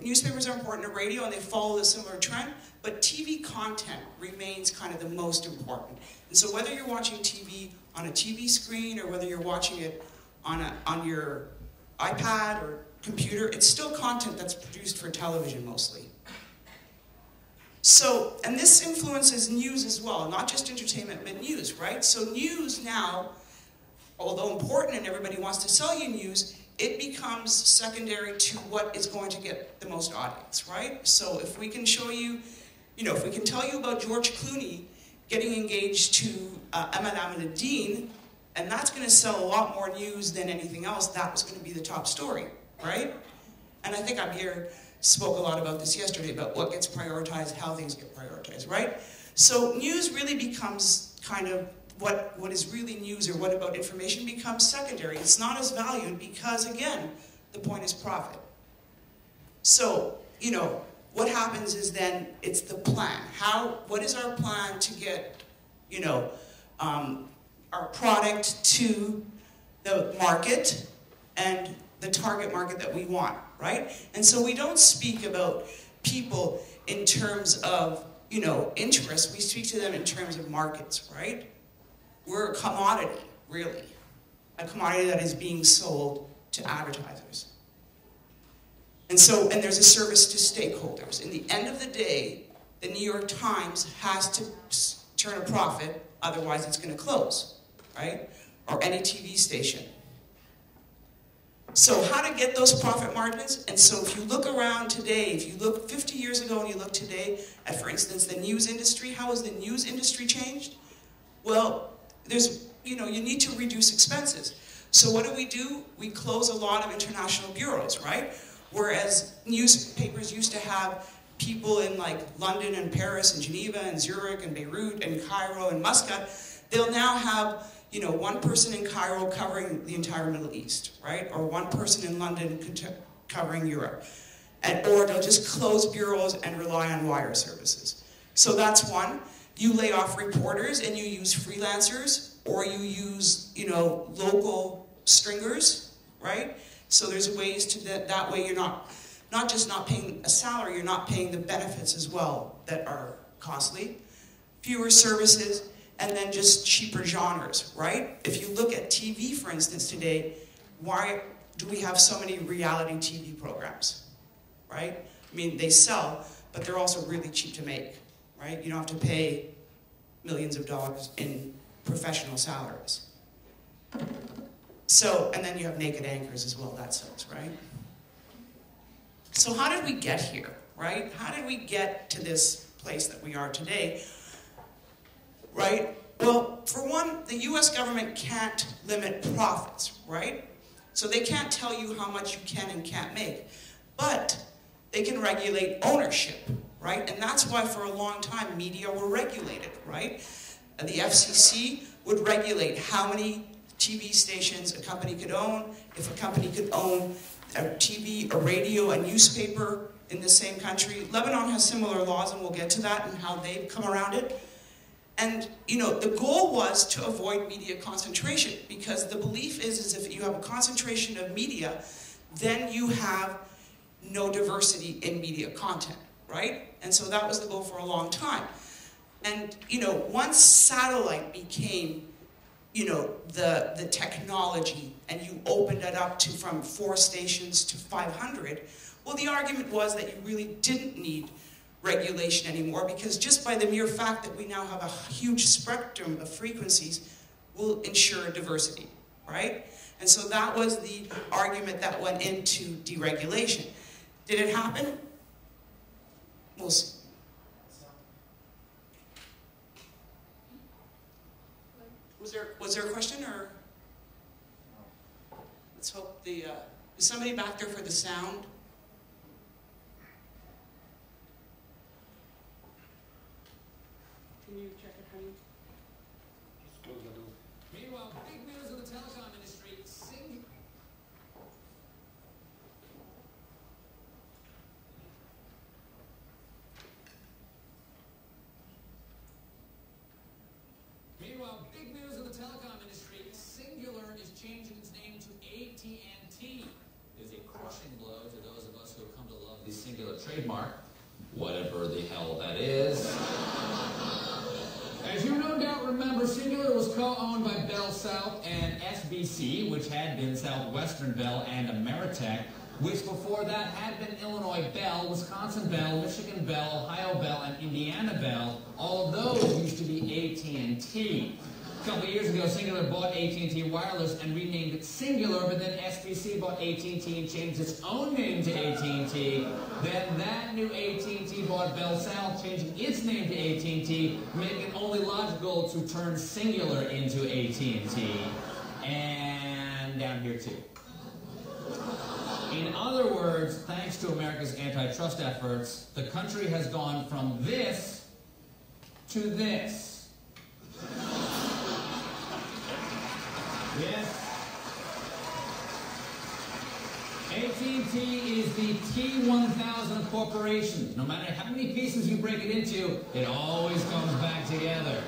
newspapers are important to radio and they follow a similar trend, but TV content remains kind of the most important. And so whether you're watching TV on a TV screen or whether you're watching it on your iPad or computer, it's still content that's produced for television mostly. So, and this influences news as well, not just entertainment, but news, right? So news now, although important and everybody wants to sell you news, it becomes secondary to what is going to get the most audience, right? So if we can show you, if we can tell you about George Clooney getting engaged to Ahmed Ahmadinejad, and that's going to sell a lot more news than anything else, that was going to be the top story, right? And I think Abir spoke a lot about this yesterday, about what gets prioritized, how things get prioritized, right? So news really becomes kind of what is really news or what about information becomes secondary. It's not as valued because, again, the point is profit. So, what happens is then it's the plan. What is our plan to get, our product to the market and the target market that we want, right? And so we don't speak about people in terms of, interest. We speak to them in terms of markets, right? We're a commodity, really. A commodity that is being sold to advertisers. And there's a service to stakeholders. In the end of the day, the New York Times has to turn a profit, otherwise it's going to close, right? Or any TV station. So how to get those profit margins? And so if you look around today, if you look 50 years ago and you look today at, for instance, the news industry, how has the news industry changed? Well, you need to reduce expenses. So what do? We close a lot of international bureaus, right? Whereas newspapers used to have people in like London and Paris and Geneva and Zurich and Beirut and Cairo and Muscat, they'll now have one person in Cairo covering the entire Middle East, right? Or one person in London covering Europe. Or they'll just close bureaus and rely on wire services. So that's one. You lay off reporters and you use freelancers, or you use, local stringers, right? So there's ways to that way you're not just not paying a salary, you're not paying the benefits as well that are costly. Fewer services, and then just cheaper genres, right? If you look at TV, for instance, today, why do we have so many reality TV programs, right? I mean, they sell, but they're also really cheap to make, right? You don't have to pay millions of dollars in professional salaries. So, and then you have naked anchors as well, that sells, right? So how did we get here, right? How did we get to this place that we are today? Right? Well, for one, the US government can't limit profits, right? So they can't tell you how much you can and can't make. But they can regulate ownership, right? And that's why for a long time media were regulated, right? The FCC would regulate how many TV stations a company could own, if a company could own a TV, a radio, a newspaper in the same country. Lebanon has similar laws, and we'll get to that and how they've come around it. And, the goal was to avoid media concentration, because the belief is if you have a concentration of media, then you have no diversity in media content, right? And so that was the goal for a long time. And, once satellite became, the technology, and you opened it up from 4 stations to 500, well, the argument was that you really didn't need regulation anymore, because just by the mere fact that we now have a huge spectrum of frequencies will ensure diversity, right? And so that was the argument that went into deregulation. Did it happen? We'll see. Was there a question, or? Let's hope is somebody back there for the sound? Can you check it, honey? Just close the door. Meanwhile, big news in the telecom industry. Meanwhile, big news in the telecom industry. Singular is changing its name to AT&T. It is a crushing blow to those trademark, whatever the hell that is. As you no doubt remember, Singular was co-owned by Bell South and SBC, which had been Southwestern Bell and Ameritech, which before that had been Illinois Bell, Wisconsin Bell, Michigan Bell, Ohio Bell, and Indiana Bell. All of those used to be AT&T. A couple of years ago, Singular bought AT&T Wireless and renamed it Singular, but then SBC bought AT&T and changed its own name to AT&T. Then that new AT&T bought Bell South, changing its name to AT&T, making it only logical to turn Singular into AT&T. And down here too. In other words, thanks to America's antitrust efforts, the country has gone from this to this. Yes. AT&T is the T1000 of corporations. No matter how many pieces you break it into, it always comes back together.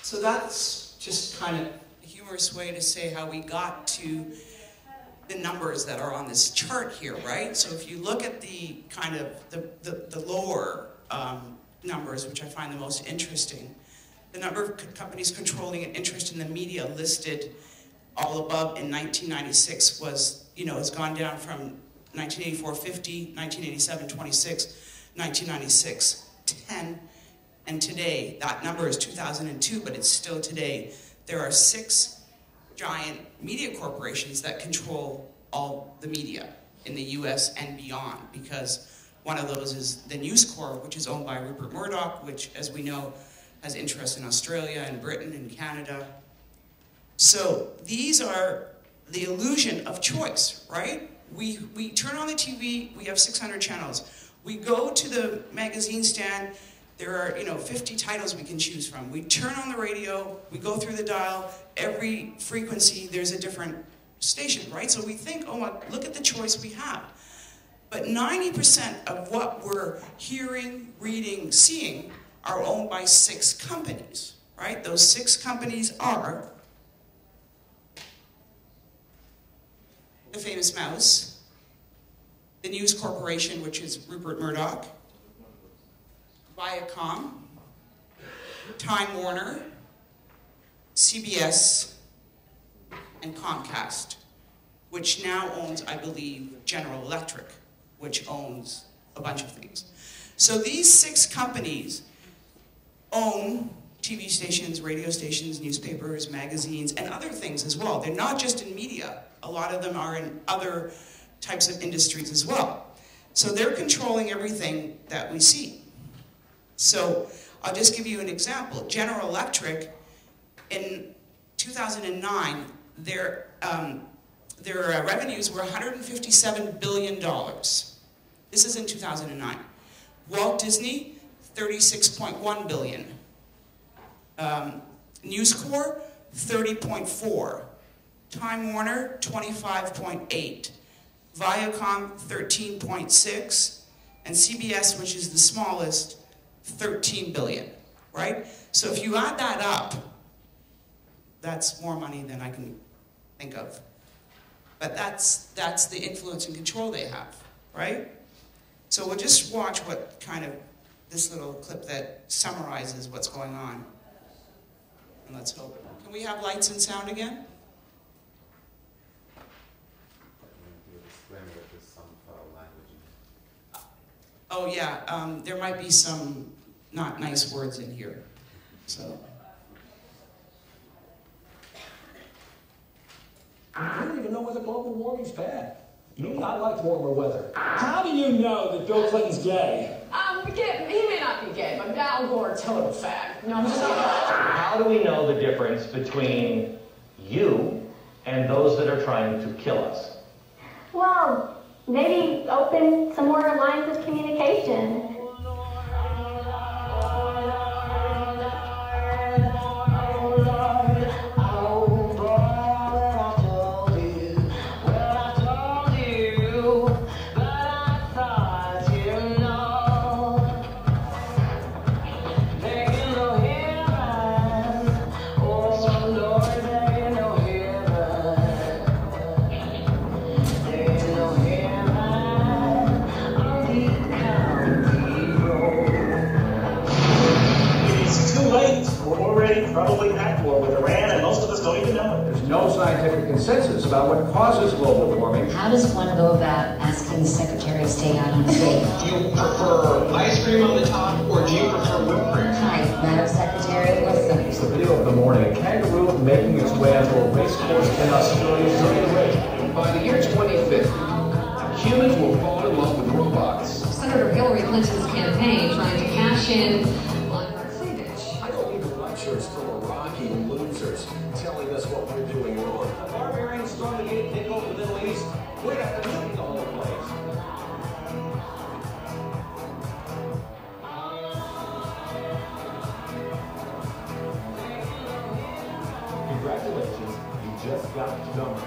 So that's just kind of a humorous way to say how we got to the numbers that are on this chart here, right? So if you look at the kind of the lower numbers, which I find the most interesting, the number of companies controlling an interest in the media listed all above in 1996 was, has gone down from 1984, 50, 1987, 26, 1996, 10, and today, that number is 2002, but it's still today. There are 6 giant media corporations that control all the media in the US and beyond, because one of those is the News Corp, which is owned by Rupert Murdoch, which, as we know, has interests in Australia and Britain and Canada. So these are the illusion of choice, right? We turn on the TV, we have 600 channels. We go to the magazine stand, there are 50 titles we can choose from. We turn on the radio, we go through the dial, every frequency there's a different station, right? So we think, oh, look at the choice we have. But 90% of what we're hearing, reading, seeing are owned by 6 companies, right? Those 6 companies are the famous mouse, the News Corporation, which is Rupert Murdoch, Viacom, Time Warner, CBS, and Comcast, which now owns, I believe, General Electric, which owns a bunch of things. So these 6 companies own TV stations, radio stations, newspapers, magazines, and other things as well. They're not just in media. A lot of them are in other types of industries as well. So they're controlling everything that we see. So I'll just give you an example. General Electric, in 2009, their revenues were $157 billion. This is in 2009. Walt Disney, $36.1 billion. News Corp, $30.4. Time Warner, $25.8. Viacom, $13.6. And CBS, which is the smallest, $13 billion, right? So if you add that up, that's more money than I can think of. But that's the influence and control they have, right? So we'll just watch what kind of this little clip that summarizes what's going on. And let's hope. Can we have lights and sound again? Oh yeah, there might be some not nice words in here, so. I don't even know whether global warming's bad. Me, I like warmer weather. How do you know that Bill Clinton's gay? He may not be gay, but Al Gore, total fag. No, I'm just kidding. How do we know the difference between you and those that are trying to kill us? Well, maybe open some more lines of communication. scientific consensus about what causes global warming. How does one go about asking the Secretary of State out on a date? Do you prefer ice cream on the top, or do you prefer whipped cream? Hi, Madam Secretary, listen. It's the video of the morning. A kangaroo making its way onto a race course in Australia during a race. By the year 2050, humans will fall in love with robots. Senator Hillary Clinton's campaign trying to cash in on her cleavage. I don't need the lectures from Iraqi losers telling us what we're doing wrong. The barbarians storm the gate, take over the Middle East. We're going to nuke the whole place. Congratulations, you just got number.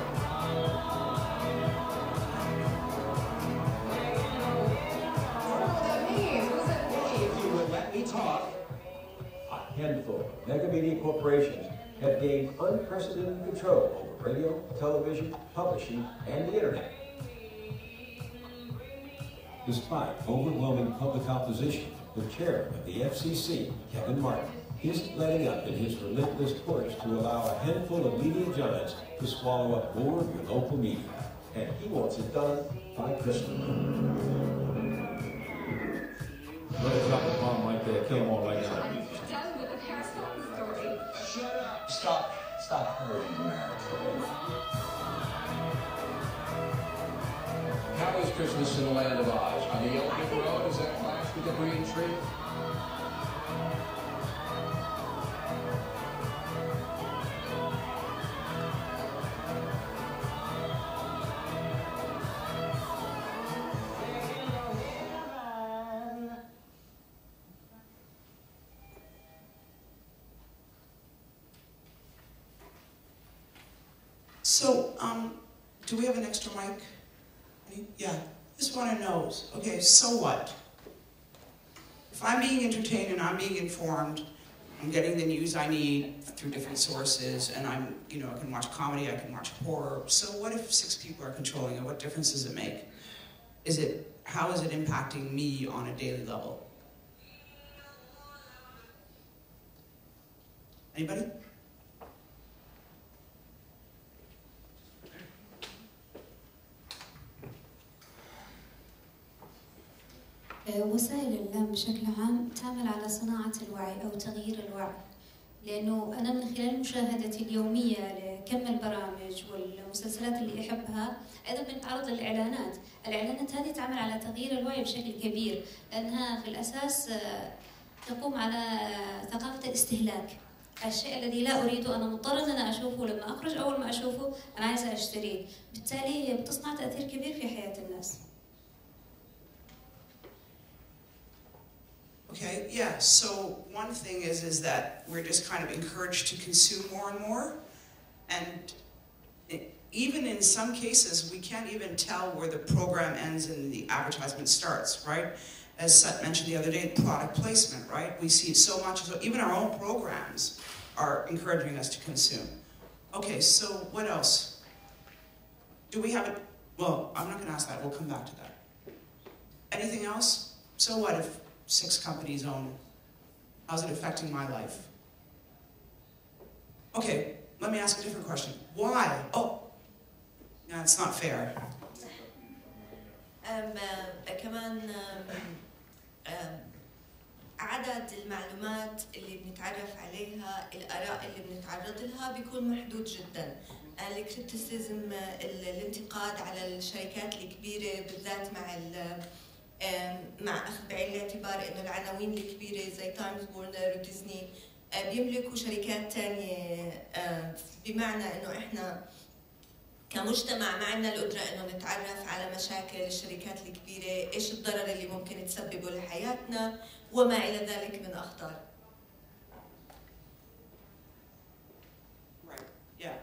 If you would let me talk, a handful of mega media corporations have gained unprecedented control over radio, television, publishing, and the internet. Despite overwhelming public opposition, the chairman of the FCC, Kevin Martin, isn't letting up in his relentless push to allow a handful of media giants to swallow up more of your local media. And he wants it done by Christmas. Let's drop the bomb right there. Kill them all right now. Done with the Paris Hilton story. Shut up. Stop hurting America. How is Christmas in the Land of Oz? On the Yellow Brick Road, is that flash with the green tree? So, do we have an extra mic? Yeah, this one knows. Okay, so what? If I'm being entertained and I'm being informed, I'm getting the news I need through different sources, and I can watch comedy, I can watch horror. So what if 6 people are controlling it? What difference does it make? How is it impacting me on a daily level? Anybody? وسائل الإعلام بشكل عام تعمل على صناعة الوعي أو تغيير الوعي، لأنه أنا من خلال مشاهدتي اليومية لكم البرامج والمسلسلات اللي أحبها أيضا بنتعرض للإعلانات. الإعلانات هذه تعمل على تغيير الوعي بشكل كبير، لأنها في الأساس تقوم على ثقافة الاستهلاك. الشيء الذي لا أريده أنا مضطر أن أنا أشوفه، لما أخرج أول ما أشوفه أنا عايزة أشتريه، بالتالي هي بتصنع تأثير كبير في حياة الناس. Okay, yeah, so one thing is that we're just kind of encouraged to consume more and more, and even in some cases, we can't even tell where the program ends and the advertisement starts, right? As Seth mentioned the other day, product placement, right? We see so much, so even our own programs are encouraging us to consume. Okay, so what else? Do we have it? Well, I'm not gonna ask that, we'll come back to that. Anything else? So what if 6 companies own it? How's it affecting my life? Okay, let me ask a different question. Why? Oh, no, it's not fair. كمان عدد المعلومات اللي بنتعرف عليها، الآراء اللي بنتعرض لها بيكون محدود جدا. الكريتيسيزم، الانتقاد على الشركات الكبيرة بالذات مع أخذ بعين الاعتبار إنه العناوين الكبيرة زي تايمز وورنر وديزني بيملكوا شركات تانية، بمعنى إنه إحنا كمجتمع ما عندنا القدرة إنه نتعرف على مشاكل الشركات الكبيرة، إيش الضرر اللي ممكن تسببه لحياتنا وما إلى ذلك من أخطار. Right. Yeah.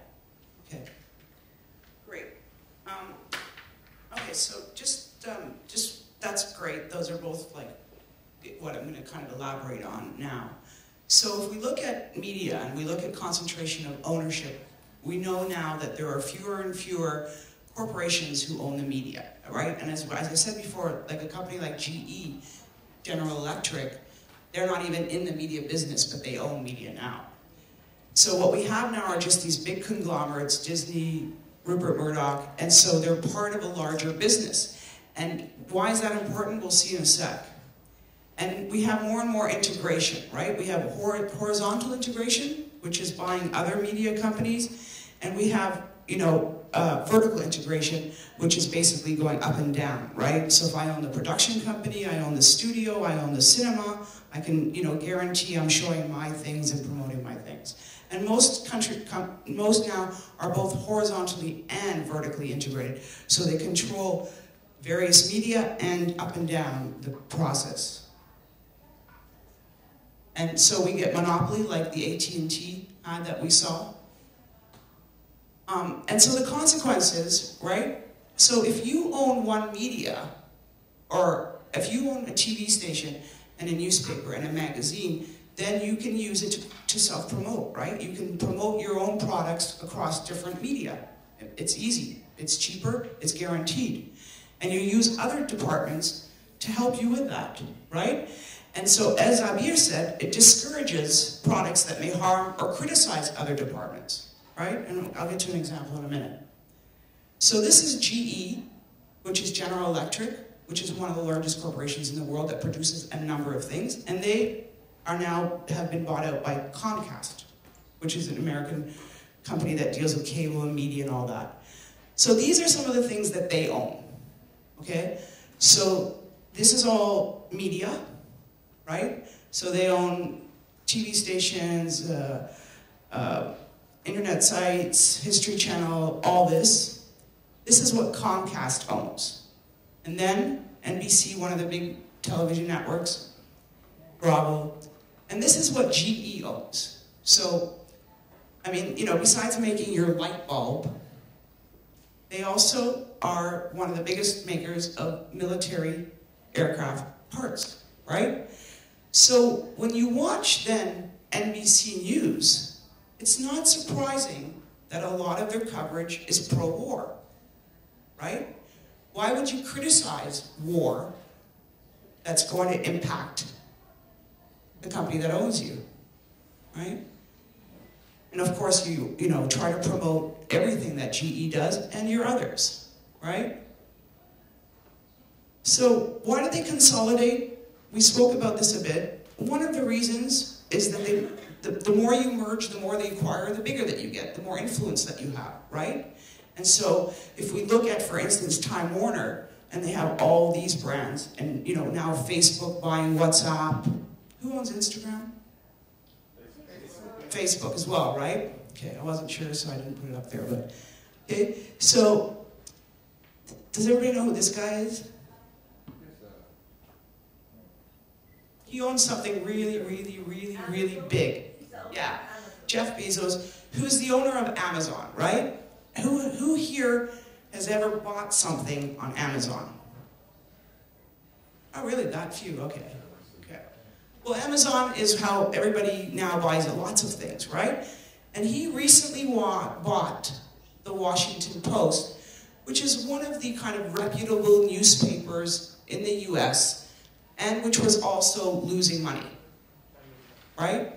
Okay. Great. Okay. So just that's great. Those are both like what I'm going to kind of elaborate on now. So if we look at media and we look at concentration of ownership, we know now that there are fewer and fewer corporations who own the media, right? And as I said before, like a company like GE, General Electric, they're not even in the media business, but they own media now. So what we have now are just these big conglomerates, Disney, Rupert Murdoch, and so they're part of a larger business. And why is that important? We'll see in a sec. And we have more and more integration, right? We have horizontal integration, which is buying other media companies, and we have, vertical integration, which is basically going up and down, right? So if I own the production company, I own the studio, I own the cinema, I can, guarantee I'm showing my things and promoting my things. And most now are both horizontally and vertically integrated, so they control various media and up and down the process. And so we get monopoly like the AT&T ad that we saw. And so the consequences, right? So if you own one media, or if you own a TV station and a newspaper and a magazine, then you can use it to self-promote, right? You can promote your own products across different media. It's easy, it's cheaper, it's guaranteed. And you use other departments to help you with that, right? And so, as Abir said, it discourages products that may harm or criticize other departments, right? And I'll get to an example in a minute. So this is GE, which is General Electric, which is one of the largest corporations in the world that produces a number of things, and they are now have been bought out by Comcast, which is an American company that deals with cable and media and all that. So these are some of the things that they own, okay? So this is all media, right? So they own TV stations, internet sites, History Channel, all this. This is what Comcast owns. And then NBC, one of the big television networks, Bravo. And this is what GE owns. So, I mean, besides making your light bulb, they also are one of the biggest makers of military aircraft parts, right? So when you watch then NBC News, it's not surprising that a lot of their coverage is pro-war, right? Why would you criticize war that's going to impact the company that owns you, right? And of course you try to promote everything that GE does and your others, right? So why do they consolidate? We spoke about this a bit. One of the reasons is that the more you merge, the more they acquire, the bigger that you get, the more influence that you have, right? And so if we look at, for instance, Time Warner, and they have all these brands, and now Facebook buying WhatsApp. Who owns Instagram? Facebook as well, right? Okay, I wasn't sure, so I didn't put it up there, but okay. So does everybody know who this guy is? He owns something really, really, really, really big. Yeah, Jeff Bezos, who's the owner of Amazon, right? Who here has ever bought something on Amazon? Oh, really? That few? Okay. Okay. Well, Amazon is how everybody now buys lots of things, right? And he recently bought the Washington Post, which is one of the kind of reputable newspapers in the US, and which was also losing money, right?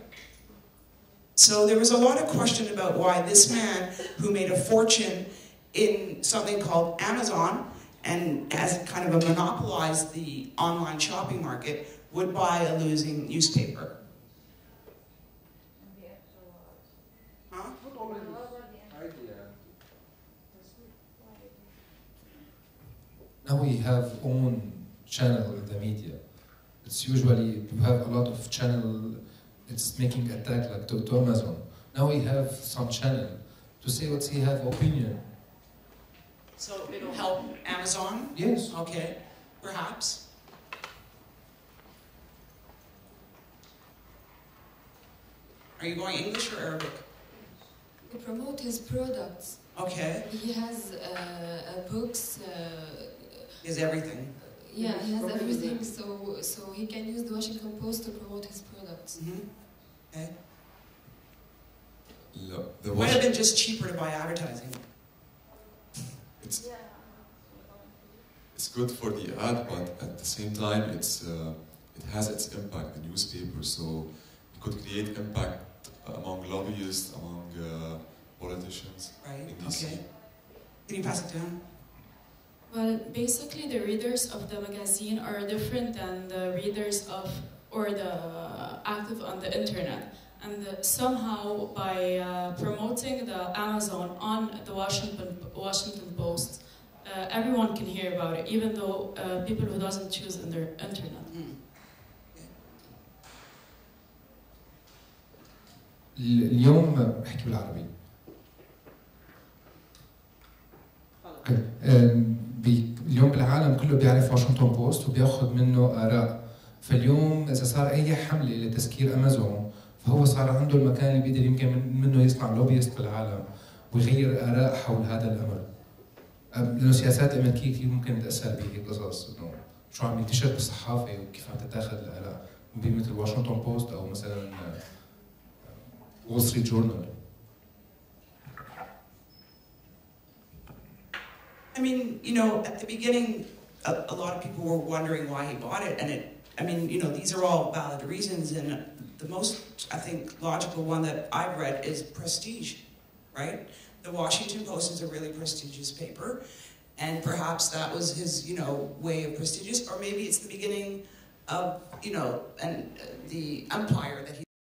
So there was a lot of question about why this man, who made a fortune in something called Amazon, and has kind of monopolized the online shopping market, would buy a losing newspaper. Huh? Now we have own channel in the media. It's usually, you have a lot of channel, it's making attack like to Amazon. Now we have some channel to say what he have opinion. So it'll help Amazon? Yes. Okay, perhaps. Are you going English or Arabic? To promote his products. Okay. He has books. He has everything. Yeah, he has everything, so he can use the Washington Post to promote his products. Mm-hmm. Okay. Look, It might have been just cheaper to buy advertising. It's good for the ad, but at the same time, it has its impact. The newspaper, so it could create impact among lobbyists, among politicians in DC. Okay. Can you pass it down? Well, basically the readers of the magazine are different than the readers of, or the active on the internet. And somehow by promoting the Amazon on the Washington Post, everyone can hear about it, even though people who doesn't choose in their internet. اليوم بحكي بالعربي. اليوم بالعالم كله بيعرف واشنطن بوست وبياخذ منه آراء. فاليوم إذا صار أي حملة لتسكير أمازون فهو صار عنده المكان اللي بيقدر يمكن منه يصنع لوبيست بالعالم ويغير آراء حول هذا الأمر. لأنه السياسات الأمريكية كثير ممكن تأثر بهي القصص، إنه شو عم ينتشر بالصحافة وكيف عم تتاخذ الآراء بمثل واشنطن بوست أو مثلا Wall Street Journal. I mean, you know, at the beginning, a lot of people were wondering why he bought it, and I mean, you know, these are all valid reasons, and the most, I think, logical one that I've read is prestige, right? The Washington Post is a really prestigious paper, and perhaps that was his, you know, way of prestigious, or maybe it's the beginning of, you know, and the empire that he